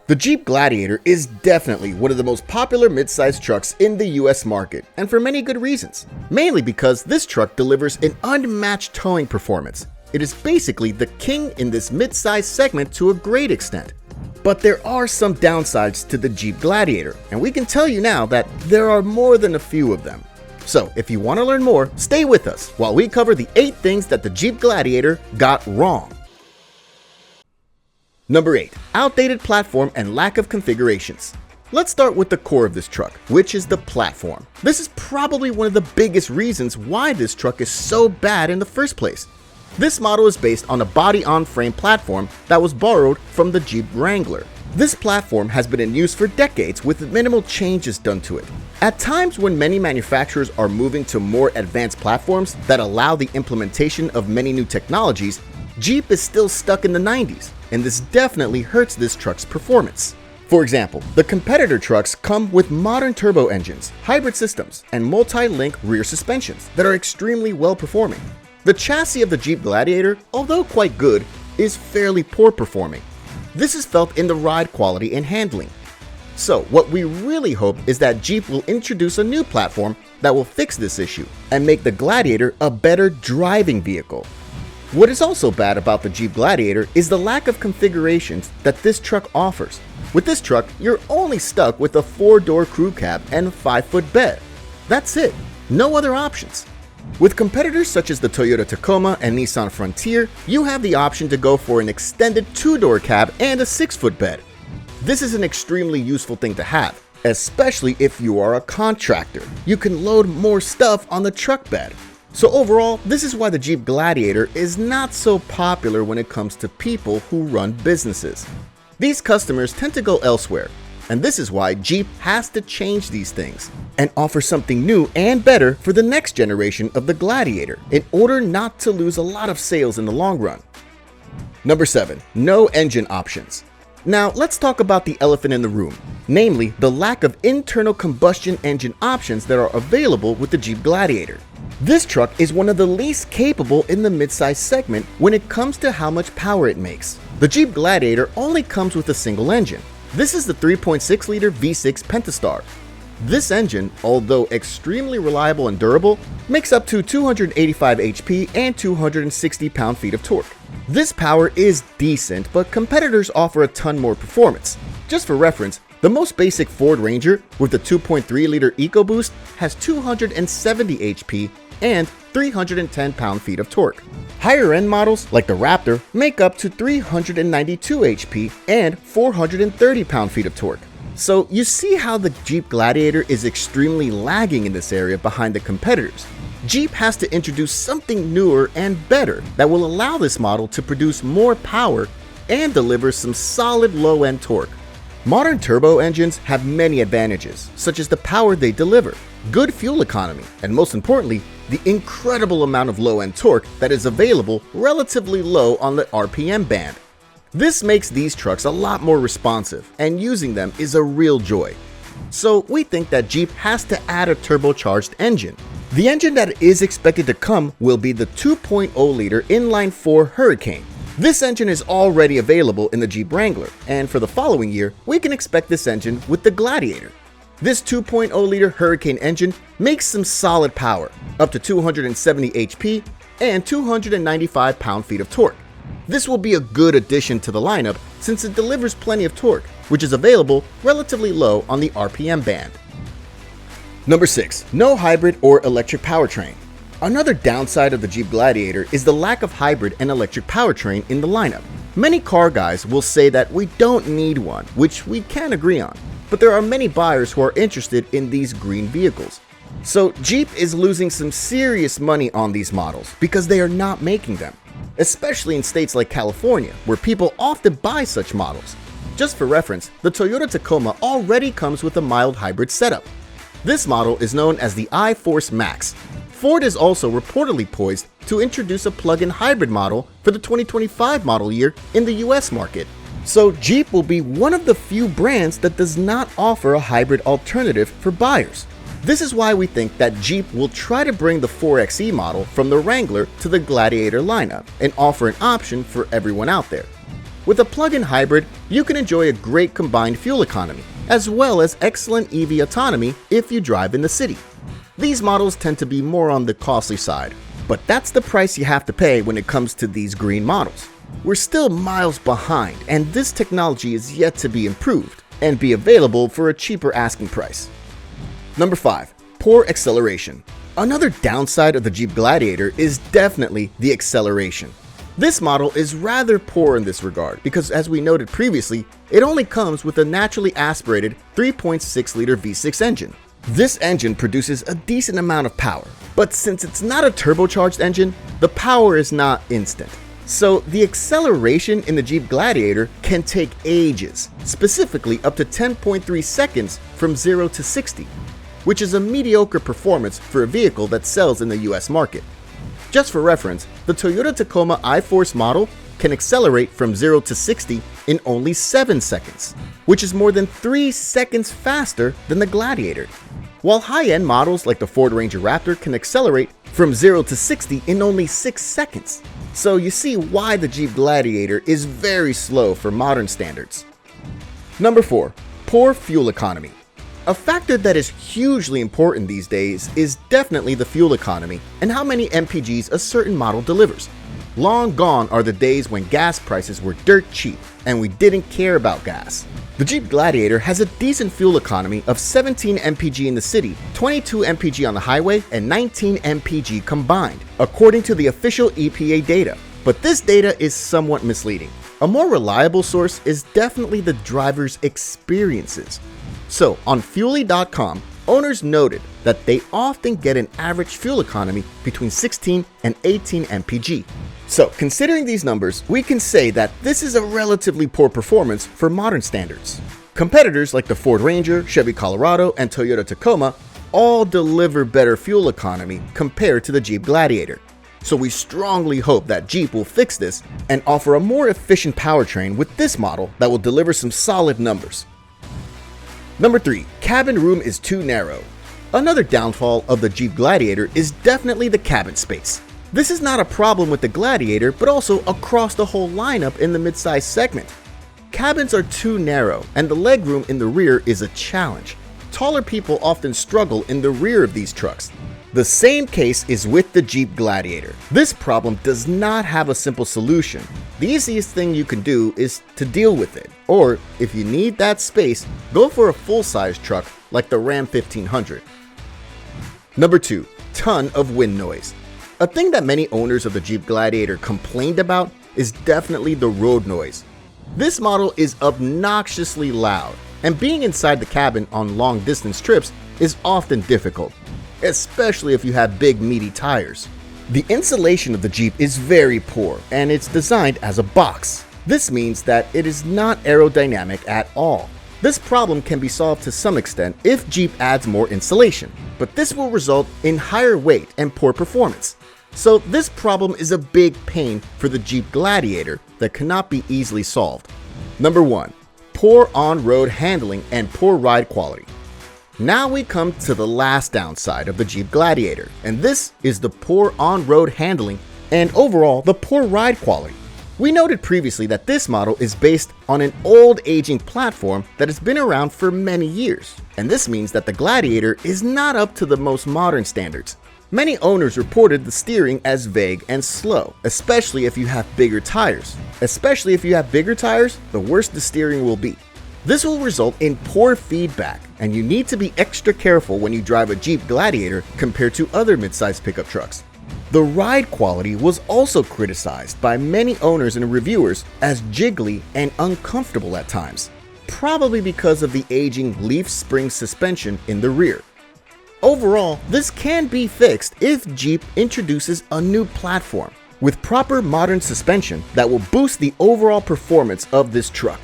The Jeep Gladiator is definitely one of the most popular mid-sized trucks in the US market, and for many good reasons. Mainly because this truck delivers an unmatched towing performance. It is basically the king in this mid-sized segment to a great extent. But there are some downsides to the Jeep Gladiator, and we can tell you now that there are more than a few of them. So if you want to learn more, stay with us while we cover the 8 things that the Jeep Gladiator got wrong. Number 8. Outdated platform and lack of configurations. Let's start with the core of this truck, which is the platform. This is probably one of the biggest reasons why this truck is so bad in the first place. This model is based on a body-on-frame platform that was borrowed from the Jeep Wrangler. This platform has been in use for decades with minimal changes done to it. At times when many manufacturers are moving to more advanced platforms that allow the implementation of many new technologies, Jeep is still stuck in the 90s, and this definitely hurts this truck's performance. For example, the competitor trucks come with modern turbo engines, hybrid systems, and multi-link rear suspensions that are extremely well performing. The chassis of the Jeep Gladiator, although quite good, is fairly poor performing. This is felt in the ride quality and handling. So what we really hope is that Jeep will introduce a new platform that will fix this issue and make the Gladiator a better driving vehicle. What is also bad about the Jeep Gladiator is the lack of configurations that this truck offers. With this truck, you're only stuck with a 4-door crew cab and 5-foot bed. That's it, no other options. With competitors such as the Toyota Tacoma and Nissan Frontier, you have the option to go for an extended 2-door cab and a 6-foot bed. This is an extremely useful thing to have, especially if you are a contractor. You can load more stuff on the truck bed. So overall, this is why the Jeep Gladiator is not so popular when it comes to people who run businesses. These customers tend to go elsewhere, and this is why Jeep has to change these things and offer something new and better for the next generation of the Gladiator in order not to lose a lot of sales in the long run. Number 7. No engine options. Now let's talk about the elephant in the room, namely the lack of internal combustion engine options that are available with the Jeep Gladiator. This truck is one of the least capable in the midsize segment when it comes to how much power it makes. The Jeep Gladiator only comes with a single engine. This is the 3.6-liter V6 Pentastar. This engine, although extremely reliable and durable, makes up to 285 HP and 260 pound-feet of torque. This power is decent, but competitors offer a ton more performance. Just for reference, the most basic Ford Ranger with the 2.3-liter EcoBoost has 270 HP and 310 pound-feet of torque. Higher-end models like the Raptor make up to 392 HP and 430 pound-feet of torque. So you see how the Jeep Gladiator is extremely lagging in this area behind the competitors. Jeep has to introduce something newer and better that will allow this model to produce more power and deliver some solid low-end torque. Modern turbo engines have many advantages, such as the power they deliver, good fuel economy, and most importantly, the incredible amount of low-end torque that is available relatively low on the RPM band. This makes these trucks a lot more responsive, and using them is a real joy. So we think that Jeep has to add a turbocharged engine. The engine that is expected to come will be the 2.0-liter inline-4 Hurricane. This engine is already available in the Jeep Wrangler, and for the following year, we can expect this engine with the Gladiator. This 2.0-liter Hurricane engine makes some solid power, up to 270 HP and 295 pound-feet of torque. This will be a good addition to the lineup since it delivers plenty of torque, which is available relatively low on the RPM band. Number 6. No hybrid or electric powertrain. Another downside of the Jeep Gladiator is the lack of hybrid and electric powertrain in the lineup. Many car guys will say that we don't need one, which we can agree on, but there are many buyers who are interested in these green vehicles. So Jeep is losing some serious money on these models because they are not making them, especially in states like California, where people often buy such models. Just for reference, the Toyota Tacoma already comes with a mild hybrid setup. This model is known as the iForce Max. Ford is also reportedly poised to introduce a plug-in hybrid model for the 2025 model year in the US market. So Jeep will be one of the few brands that does not offer a hybrid alternative for buyers. This is why we think that Jeep will try to bring the 4xe model from the Wrangler to the Gladiator lineup and offer an option for everyone out there. With a plug-in hybrid, you can enjoy a great combined fuel economy, as well as excellent EV autonomy if you drive in the city. These models tend to be more on the costly side, but that's the price you have to pay when it comes to these green models. We're still miles behind, and this technology is yet to be improved and be available for a cheaper asking price. Number 5. Poor acceleration. Another downside of the Jeep Gladiator is definitely the acceleration. This model is rather poor in this regard because, as we noted previously, it only comes with a naturally aspirated 3.6-liter V6 engine. This engine produces a decent amount of power, but since it's not a turbocharged engine, the power is not instant. So the acceleration in the Jeep Gladiator can take ages, specifically up to 10.3 seconds from 0 to 60, which is a mediocre performance for a vehicle that sells in the US market. Just for reference, the Toyota Tacoma iForce model can accelerate from 0 to 60 in only 7 seconds, which is more than 3 seconds faster than the Gladiator. While high-end models like the Ford Ranger Raptor can accelerate from 0 to 60 in only 6 seconds. So you see why the Jeep Gladiator is very slow for modern standards. Number 4. Poor fuel economy. A factor that is hugely important these days is definitely the fuel economy and how many mpgs a certain model delivers. Long gone are the days when gas prices were dirt cheap and we didn't care about gas. The Jeep Gladiator has a decent fuel economy of 17 mpg in the city, 22 mpg on the highway, and 19 mpg combined, according to the official EPA data. But this data is somewhat misleading. A more reliable source is definitely the driver's experiences. So, on Fuely.com, owners noted that they often get an average fuel economy between 16 and 18 mpg. So, considering these numbers, we can say that this is a relatively poor performance for modern standards. Competitors like the Ford Ranger, Chevy Colorado, and Toyota Tacoma all deliver better fuel economy compared to the Jeep Gladiator. So we strongly hope that Jeep will fix this and offer a more efficient powertrain with this model that will deliver some solid numbers. Number 3. Cabin room is too narrow. Another downfall of the Jeep Gladiator is definitely the cabin space. This is not a problem with the Gladiator, but also across the whole lineup in the midsize segment. Cabins are too narrow, and the legroom in the rear is a challenge. Taller people often struggle in the rear of these trucks. The same case is with the Jeep Gladiator. This problem does not have a simple solution. The easiest thing you can do is to deal with it, or if you need that space, go for a full-size truck like the Ram 1500. Number 2. Ton of wind noise. A thing that many owners of the Jeep Gladiator complained about is definitely the road noise. This model is obnoxiously loud, and being inside the cabin on long-distance trips is often difficult, especially if you have big meaty tires. The insulation of the Jeep is very poor, and it's designed as a box. This means that it is not aerodynamic at all. This problem can be solved to some extent if Jeep adds more insulation, but this will result in higher weight and poor performance. So this problem is a big pain for the Jeep Gladiator that cannot be easily solved. Number 1. Poor on-road handling and poor ride quality. Now we come to the last downside of the Jeep Gladiator, and this is the poor on-road handling and overall the poor ride quality. We noted previously that this model is based on an old aging platform that has been around for many years, and this means that the Gladiator is not up to the most modern standards. Many owners reported the steering as vague and slow, especially if you have bigger tires. The worse the steering will be. This will result in poor feedback, and you need to be extra careful when you drive a Jeep Gladiator compared to other midsize pickup trucks. The ride quality was also criticized by many owners and reviewers as jiggly and uncomfortable at times, probably because of the aging leaf spring suspension in the rear. Overall, this can be fixed if Jeep introduces a new platform with proper modern suspension that will boost the overall performance of this truck.